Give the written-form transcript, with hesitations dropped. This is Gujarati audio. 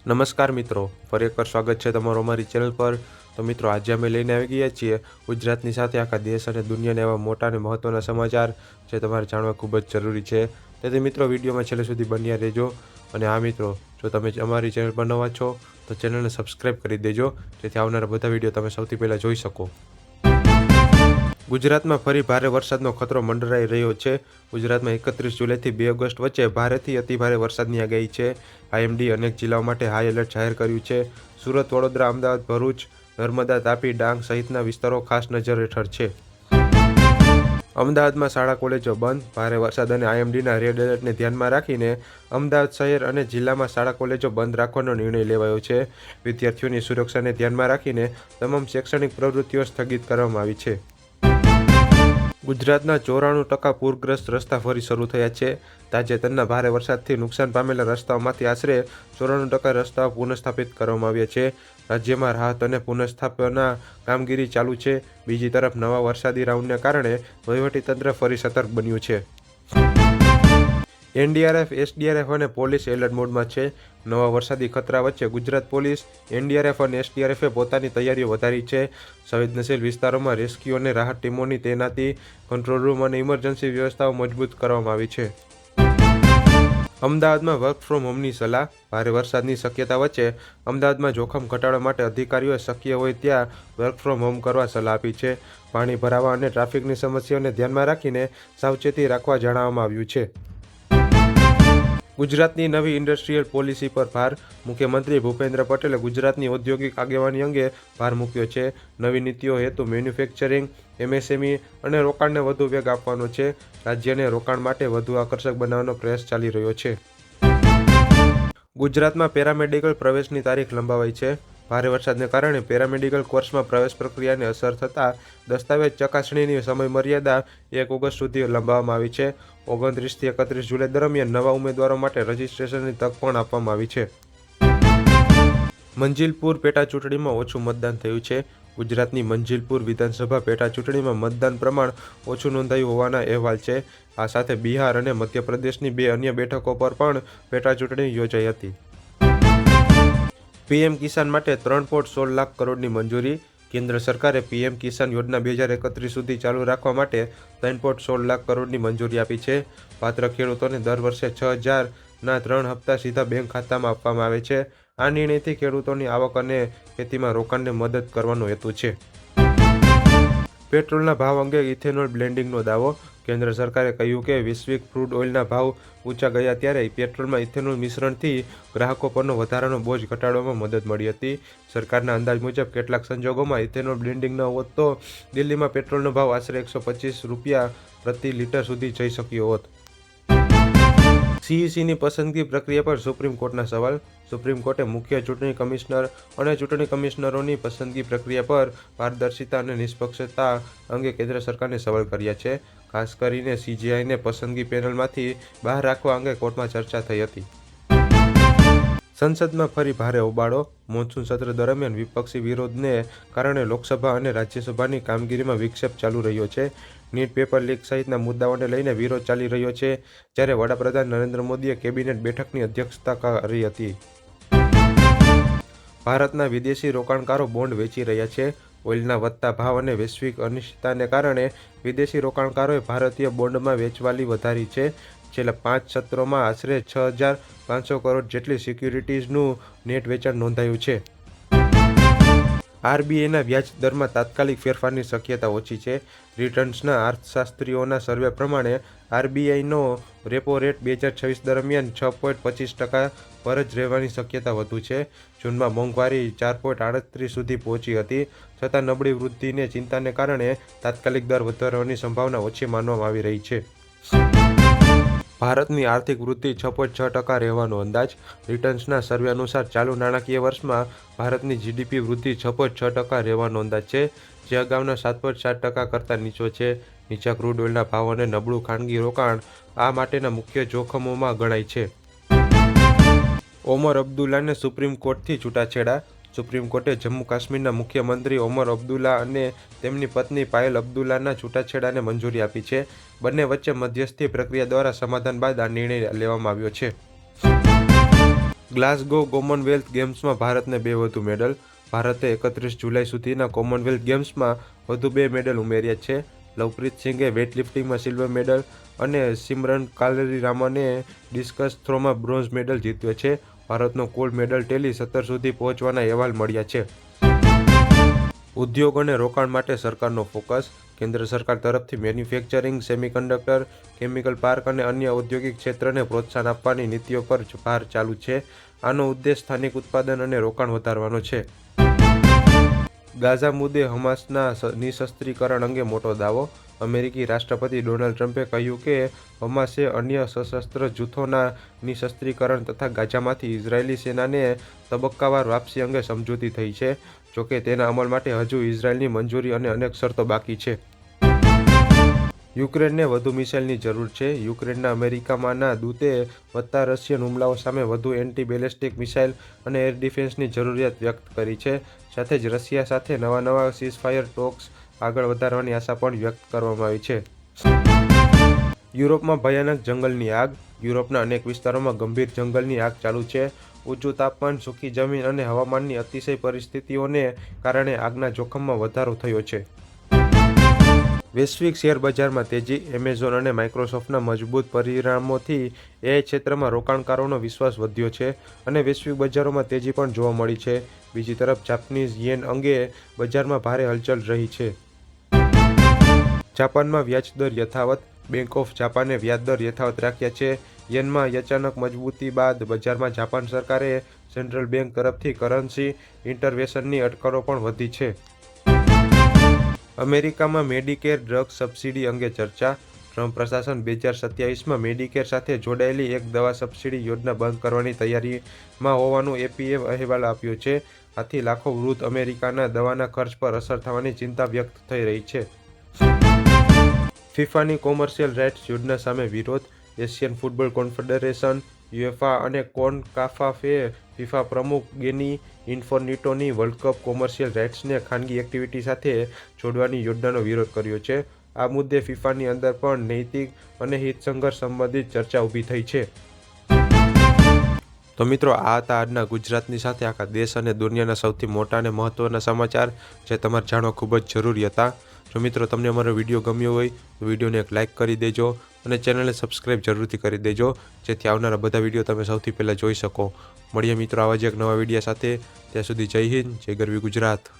નમસ્કાર મિત્રો, ફરી એકવાર સ્વાગત છે તમારું અમારી ચેનલ પર। તો મિત્રો, આજે અમે લઈને આવી ગયા છીએ ગુજરાતની સાથે આખા દેશ અને દુનિયાના એવા મોટા અને મહત્ત્વના સમાચાર જે તમારે જાણવા ખૂબ જ જરૂરી છે। તેથી મિત્રો, વિડીયોમાં છેલ્લે સુધી બન્યા રહેજો। અને હા મિત્રો, જો તમે અમારી ચેનલ પર નવા છો તો ચેનલને સબસ્ક્રાઈબ કરી દેજો, જેથી આવનારા બધા વિડીયો તમે સૌથી પહેલાં જોઈ શકો। ગુજરાતમાં ફરી ભારે વરસાદનો ખતરો મંડરાઈ રહ્યો છે। ગુજરાતમાં 31 જુલાઈથી 2 ઓગસ્ટ વચ્ચે ભારેથી અતિભારે વરસાદની આગાહી છે। આઈએમડી અનેક જિલ્લાઓ માટે હાઈ એલર્ટ જાહેર કર્યું છે। સુરત, વડોદરા, અમદાવાદ, ભરૂચ, નર્મદા, તાપી, ડાંગ સહિતના વિસ્તારો ખાસ નજર હેઠળ છે। અમદાવાદમાં શાળા કોલેજો બંધ। ભારે વરસાદ અને આઈએમડીના રેડ એલર્ટને ધ્યાનમાં રાખીને અમદાવાદ શહેર અને જિલ્લામાં શાળા કોલેજો બંધ રાખવાનો નિર્ણય લેવાયો છે। વિદ્યાર્થીઓની સુરક્ષાને ધ્યાનમાં રાખીને તમામ શૈક્ષણિક પ્રવૃત્તિઓ સ્થગિત કરવામાં આવી છે। ગુજરાતના 94% પૂરગ્રસ્ત રસ્તા ફરી શરૂ થયા છે। તાજેતરના ભારે વરસાદથી નુકસાન પામેલા રસ્તાઓમાંથી આશરે 94% રસ્તાઓ પુનઃસ્થાપિત કરવામાં આવ્યા છે। રાજ્યમાં રાહત અને પુનઃસ્થાપના કામગીરી ચાલુ છે। બીજી તરફ નવા વરસાદી રાઉન્ડને કારણે વહીવટીતંત્ર ફરી સતર્ક બન્યું છે। એનડીઆરએફ, એસડીઆરએફ અને પોલીસ એલર્ટ મોડમાં છે। નવા વરસાદી ખતરા વચ્ચે ગુજરાત પોલીસ, એનડીઆરએફ અને એસડીઆરએફે પોતાની તૈયારીઓ વધારી છે। સંવેદનશીલ વિસ્તારોમાં રેસ્ક્યુ અને રાહત ટીમોની તૈનાતી, કંટ્રોલ રૂમ અને ઇમરજન્સી વ્યવસ્થાઓ મજબૂત કરવામાં આવી છે। અમદાવાદમાં વર્ક ફ્રોમ હોમની સલાહ। ભારે વરસાદની શક્યતા વચ્ચે અમદાવાદમાં જોખમ ઘટાડવા માટે અધિકારીઓએ શક્ય હોય ત્યાં વર્ક ફ્રોમ હોમ કરવા સલાહ આપી છે। પાણી ભરાવા અને ટ્રાફિકની સમસ્યાઓને ધ્યાનમાં રાખીને સાવચેતી રાખવા જણાવવામાં આવ્યું છે। ગુજરાતની નવી ઇન્ડસ્ટ્રીયલ પોલિસી પર ભાર। મુખ્યમંત્રી ભૂપેન્દ્ર પટેલે ગુજરાતની ઔદ્યોગિક આગેવાની અંગે ભાર મૂક્યો છે। નવી નીતિઓ હેતુ મેન્યુફેક્ચરિંગ, એમએસએમઈ અને રોકાણને વધુ વેગ આપવાનો છે। રાજ્યને રોકાણ માટે વધુ આકર્ષક બનાવવાનો પ્રયાસ ચાલી રહ્યો છે। ગુજરાતમાં પેરામેડિકલ પ્રવેશની તારીખ લંબાવાઈ છે। ભારે વરસાદને કારણે પેરામેડિકલ કોર્સમાં પ્રવેશ પ્રક્રિયાને અસર થતાં દસ્તાવેજ ચકાસણીની સમયમર્યાદા 1 ઓગસ્ટ સુધી લંબાવવામાં આવી છે। 29 થી 31 જુલાઈ દરમિયાન નવા ઉમેદવારો માટે રજીસ્ટ્રેશનની તક પણ આપવામાં આવી છે। મંજિલપુર પેટા ચૂંટણીમાં ઓછું મતદાન થયું છે। ગુજરાતની મંજિલપુર વિધાનસભા પેટા ચૂંટણીમાં મતદાન પ્રમાણ ઓછું નોંધાયું હોવાના અહેવાલ છે। આ સાથે બિહાર અને મધ્યપ્રદેશની 2 અન્ય બેઠકો પર પણ પેટા ચૂંટણી યોજાઈ હતી। પીએમ કિસાન માટે 3.16 લાખ કરોડની મંજૂરી। કેન્દ્ર સરકારે પીએમ કિસાન યોજના 2031 સુધી ચાલુ રાખવા માટે 3.16 લાખ કરોડની મંજૂરી આપી છે। પાત્ર ખેડૂતોને દર વર્ષે 6,000ના 3 હપ્તા સીધા બેંક ખાતામાં આપવામાં આવે છે। આ નિર્ણયથી ખેડૂતોની આવક અને ખેતીમાં રોકાણને મદદ કરવાનો હેતુ છે। પેટ્રોલના ભાવ અંગે ઇથેનોલ બ્લેન્ડિંગનો દાવો। કેન્દ્ર સરકારે કહ્યું કે વૈશ્વિક ક્રૂડ ઓઇલના ભાવ ઊંચા ગયા ત્યારે પેટ્રોલમાં ઇથેનોલ મિશ્રણથી ગ્રાહકો પરનો વધારાનો બોજ ઘટાડવામાં મદદ મળી હતી। સરકારના અંદાજ મુજબ કેટલાક સંજોગોમાં ઇથેનોલ બ્લેન્ડિંગ ન હોત તો દિલ્હીમાં પેટ્રોલનો ભાવ આશરે 125 રૂપિયા પ્રતિ લીટર સુધી જઈ શક્યો હોત। સીઈસીની પસંદગી પ્રક્રિયા પર સુપ્રીમ કોર્ટના સવાલ। સુપ્રીમ કોર્ટે મુખ્ય ચૂંટણી કમિશનર અને ચૂંટણી કમિશનરોની પસંદગી પ્રક્રિયા પર પારદર્શિતા અને નિષ્પક્ષતા અંગે કેન્દ્ર સરકારને સવાલ કર્યા છે। ખાસ કરીને સીજીઆઈને પસંદગી પેનલમાંથી બહાર રાખવા અંગે કોર્ટમાં ચર્ચા થઈ હતી। સંસદમાં ફરી ભારે હોબાળો। મોન્સૂન સત્ર દરમિયાન વિપક્ષી વિરોધને કારણે લોકસભા અને રાજ્યસભાની કામગીરીમાં વિક્ષેપ ચાલુ રહ્યો છે। નીટ પેપર લીક સહિતના મુદ્દાઓને લઈને વિરોધ ચાલી રહ્યો છે, જ્યારે વડાપ્રધાન નરેન્દ્ર મોદીએ કેબિનેટ બેઠકની અધ્યક્ષતા કરી હતી। ભારતના વિદેશી રોકાણકારો બોન્ડ વેચી રહ્યા છે। ઓઇલના વધતા ભાવ અને વૈશ્વિક અનિશ્ચિતતાને કારણે વિદેશી રોકાણકારોએ ભારતીય બોન્ડમાં વેચવાલી વધારી છે। છેલ્લા 5 સત્રોમાં આશરે 6,500 કરોડ જેટલી સિક્યુરિટીઝનું નેટ વેચાણ નોંધાયું છે। આરબીઆઈના વ્યાજ દરમાં તાત્કાલિક ફેરફારની શક્યતા ઓછી છે। રિટર્ન્સના અર્થશાસ્ત્રીઓના સર્વે પ્રમાણે આરબીઆઈનો રેપો રેટ 2026 દરમિયાન 6.25% પર જ રહેવાની શક્યતા વધુ છે। જૂનમાં મોંઘવારી 4.38 સુધી પહોંચી હતી, છતાં નબળી વૃદ્ધિની ચિંતાને કારણે તાત્કાલિક દર વધારવાની સંભાવના ઓછી માનવામાં આવી રહી છે। ભારતની આર્થિક વૃદ્ધિ 6.6% રહેવાનો અંદાજ। રિટર્ન્સના સર્વે અનુસાર ચાલુ નાણાકીય વર્ષમાં ભારતની જીડીપી વૃદ્ધિ 6.6% રહેવાનો અંદાજ છે, જે અગાઉના 7.7% કરતાં નીચો છે। નીચા ક્રૂડ ઓઇલના ભાવ અને નબળું ખાનગી રોકાણ આ માટેના મુખ્ય જોખમોમાં ગણાય છે। ઓમર અબ્દુલ્લાને સુપ્રીમ કોર્ટથી છૂટાછેડા। સુપ્રીમ કોર્ટે જમ્મુ કાશ્મીરના મુખ્યમંત્રી ઓમર અબ્દુલ્લા અને તેમની પત્ની પાયલ અબ્દુલ્લાના છૂટાછેડાને મંજૂરી આપી છે। બંને વચ્ચે મધ્યસ્થી પ્રક્રિયા દ્વારા સમાધાન બાદ આ નિર્ણય લેવામાં આવ્યો છે। ગ્લાસગો કોમનવેલ્થ ગેમ્સમાં ભારતને 2 વધુ મેડલ. ભારતે 31 જુલાઈ સુધીના કોમનવેલ્થ ગેમ્સમાં વધુ 2 મેડલ ઉમેર્યા છે. લવપ્રીત સિંઘે વેઇટલિફ્ટિંગમાં સિલ્વર મેડલ અને સિમરન કાલરી રામને ડિસ્કસ થ્રોમાં બ્રોન્ઝ મેડલ જીત્યો છે. ભારતનો કુલ મેડલ ટેલી 17 સુધી પહોંચવાના અહેવાલ મળ્યા છે. ઉદ્યોગ અને રોકાણ માટે સરકારનો ફોકસ. કેન્દ્ર સરકાર તરફથી મેન્યુફેક્ચરિંગ, સેમિકન્ડક્ટર, કેમિકલ પાર્ક અને અન્ય ઔદ્યોગિક ક્ષેત્રને પ્રોત્સાહન આપવાની નીતિઓ પર ભાર ચાલુ છે. આનો ઉદ્દેશ સ્થાનિક ઉત્પાદન અને રોકાણ વધારવાનો છે. ગાઝા મુદ્દે હમાસના નિશસ્ત્રીકરણ અંગે મોટો દાવો. અમેરિકી રાષ્ટ્રપતિ ડોનાલ્ડ ટ્રમ્પે કહ્યું કે હમાસે અન્ય સશસ્ત્ર જૂથોના નિશસ્ત્રીકરણ તથા ગાઝામાંથી ઇઝરાયેલી સેનાને તબક્કાવાર વાપસી અંગે સમજૂતી થઈ છે. જોકે તેના અમલ માટે હજુ ઇઝરાયેલની મંજૂરી અને અનેક શરતો બાકી છે. યુક્રેનને વધુ મિસાઇલની જરૂર છે. યુક્રેનના અમેરિકામાંના દૂતે વધતા રશિયન હુમલાઓ સામે વધુ એન્ટી બેલેસ્ટિક મિસાઇલ અને એર ડિફેન્સની જરૂરિયાત વ્યક્ત કરી છે. સાથે જ રશિયા સાથે નવા સીઝફાયર ટોક્સ આગળ વધારવાની આશા પણ વ્યક્ત કરવામાં આવી છે. યુરોપમાં ભયાનક જંગલની આગ. યુરોપના અનેક વિસ્તારોમાં ગંભીર જંગલની આગ ચાલુ છે. ઊંચું તાપમાન, સૂકી જમીન અને હવામાનની અતિશય પરિસ્થિતિઓને કારણે આગના જોખમમાં વધારો થયો છે. વૈશ્વિક શેર બજારમાં તેજી. એમેઝોન અને માઇક્રોસોફ્ટના મજબૂત પરિણામોથી એઆઈ ક્ષેત્રમાં રોકાણકારોનો વિશ્વાસ વધ્યો છે અને વૈશ્વિક બજારોમાં તેજી પણ જોવા મળી છે. બીજી તરફ જાપાનીઝ યેન અંગે બજારમાં ભારે હલચલ રહી છે. જાપાનમાં વ્યાજદર યથાવત. બેંક ઓફ જાપાને વ્યાજદર યથાવત રાખ્યા છે. યેનમાં અચાનક મજબૂતી બાદ બજારમાં જાપાન સરકારે સેન્ટ્રલ બેંક તરફથી કરન્સી ઇન્ટરવેન્શનની અટકળો પણ વધી છે. અમેરિકામાં મેડિકેર ડ્રગ સબસિડી અંગે ચર્ચા. ટ્રમ્પ પ્રશાસન 2027માં મેડિકેર સાથે જોડાયેલી એક દવા સબસિડી યોજના બંધ કરવાની તૈયારીમાં હોવાનું એપીએ અહેવાલ આપ્યો છે. આથી લાખો વૃદ્ધ અમેરિકાના દવાના ખર્ચ પર અસર થવાની ચિંતા વ્યક્ત થઈ રહી છે. ફિફાની કોમર્શિયલ રાઇટ્સ યોજના સામે વિરોધ. એશિયન ફૂટબોલ કોન્ફેડરેશન, યુએફા અને કોનકાકાફે ફિફા પ્રમુખ ગેની ઇન્ફર્નિટોની વર્લ્ડ કપ કોમર્શિયલ રાઇટ્સને ખાનગી એક્ટિવિટી સાથે જોડવાની યોજનાનો વિરોધ કર્યો છે. આ મુદ્દે ફિફાની અંદર પણ નૈતિક અને હિતસંઘર્ષ સંબંધિત ચર્ચા ઊભી થઈ છે. તો મિત્રો, આ હતા આજના ગુજરાતની સાથે આખા દેશ અને દુનિયાના સૌથી મોટા અને મહત્ત્વના સમાચાર જે તમારે જાણવા ખૂબ જ જરૂરી હતા. જો મિત્રો તમને અમારો વિડીયો ગમ્યો હોય તો વિડીયોને એક લાઇક કરી દેજો અને ચેનલને સબસ્ક્રાઈબ જરૂરથી કરી દેજો જેથી આવનારા બધા વિડીયો તમે સૌથી પહેલાં જોઈ શકો. મળીએ મિત્રો આવા જ એક નવા વિડીયો સાથે. ત્યાં સુધી જય હિન્દ, જય ગરવી ગુજરાત.